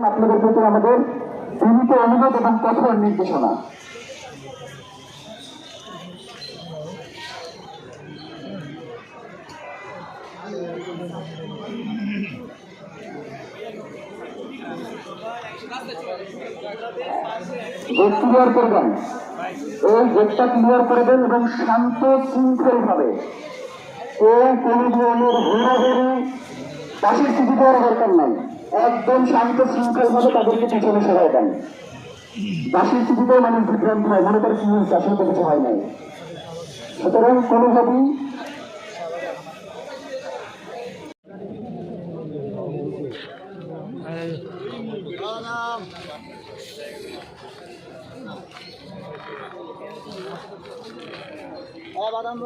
আপনাদের প্রতি আমাদের বিনীত অনুরোধ এবং কঠোর নির্দেশনা। গেট ক্লিয়ার করবেন, এই গেটটা ক্লিয়ার করবেন এবং শান্ত শৃঙ্খল ভাবে কোনো ধরনের হুড়োহুড়ি পাশের স্থিতি দেওয়ার দরকার নাই। একদম শান্ত শৃঙ্খল ভাবে তাদেরকে পিছনে সরাই দেন। বাসের স্থিতিতেও মানুষ বিভ্রান্ত হয়, মনে করে কি হয়েছে, আসলে তো কিছু হয় নাই। সুতরাং কোনোভাবেই বাদাম